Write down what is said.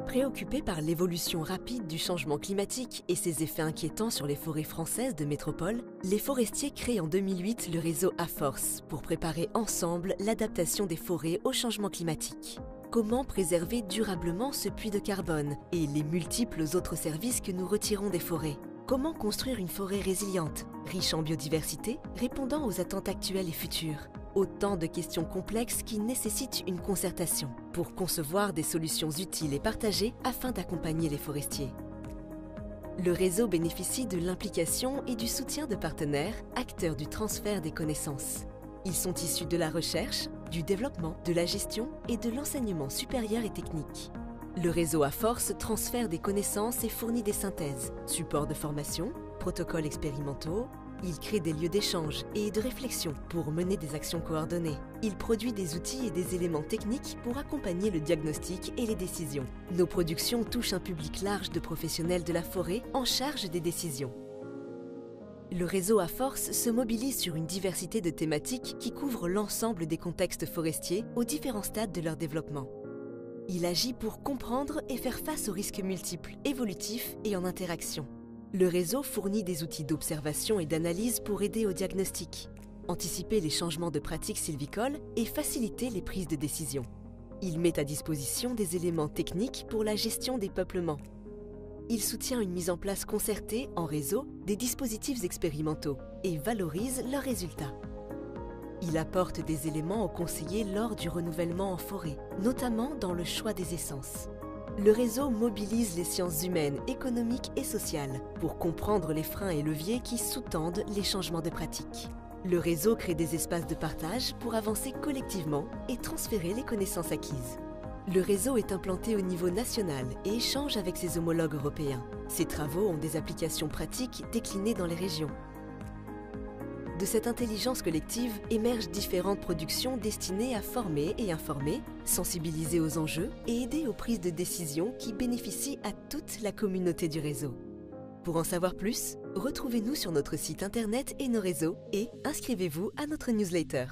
Préoccupés par l'évolution rapide du changement climatique et ses effets inquiétants sur les forêts françaises de métropole, les forestiers créent en 2008 le réseau A-Force pour préparer ensemble l'adaptation des forêts au changement climatique. Comment préserver durablement ce puits de carbone et les multiples autres services que nous retirons des forêts? Comment construire une forêt résiliente, riche en biodiversité, répondant aux attentes actuelles et futures? Autant de questions complexes qui nécessitent une concertation pour concevoir des solutions utiles et partagées afin d'accompagner les forestiers. Le réseau bénéficie de l'implication et du soutien de partenaires, acteurs du transfert des connaissances. Ils sont issus de la recherche, du développement, de la gestion et de l'enseignement supérieur et technique. Le réseau A-Force transfère des connaissances et fournit des synthèses, supports de formation, protocoles expérimentaux. Il crée des lieux d'échange et de réflexion pour mener des actions coordonnées. Il produit des outils et des éléments techniques pour accompagner le diagnostic et les décisions. Nos productions touchent un public large de professionnels de la forêt en charge des décisions. Le réseau A-Force se mobilise sur une diversité de thématiques qui couvrent l'ensemble des contextes forestiers aux différents stades de leur développement. Il agit pour comprendre et faire face aux risques multiples, évolutifs et en interaction. Le réseau fournit des outils d'observation et d'analyse pour aider au diagnostic, anticiper les changements de pratiques sylvicoles et faciliter les prises de décision. Il met à disposition des éléments techniques pour la gestion des peuplements. Il soutient une mise en place concertée, en réseau, des dispositifs expérimentaux et valorise leurs résultats. Il apporte des éléments aux conseillers lors du renouvellement en forêt, notamment dans le choix des essences. Le réseau mobilise les sciences humaines, économiques et sociales pour comprendre les freins et leviers qui sous-tendent les changements de pratiques. Le réseau crée des espaces de partage pour avancer collectivement et transférer les connaissances acquises. Le réseau est implanté au niveau national et échange avec ses homologues européens. Ses travaux ont des applications pratiques déclinées dans les régions. De cette intelligence collective émergent différentes productions destinées à former et informer, sensibiliser aux enjeux et aider aux prises de décision qui bénéficient à toute la communauté du réseau. Pour en savoir plus, retrouvez-nous sur notre site internet et nos réseaux et inscrivez-vous à notre newsletter.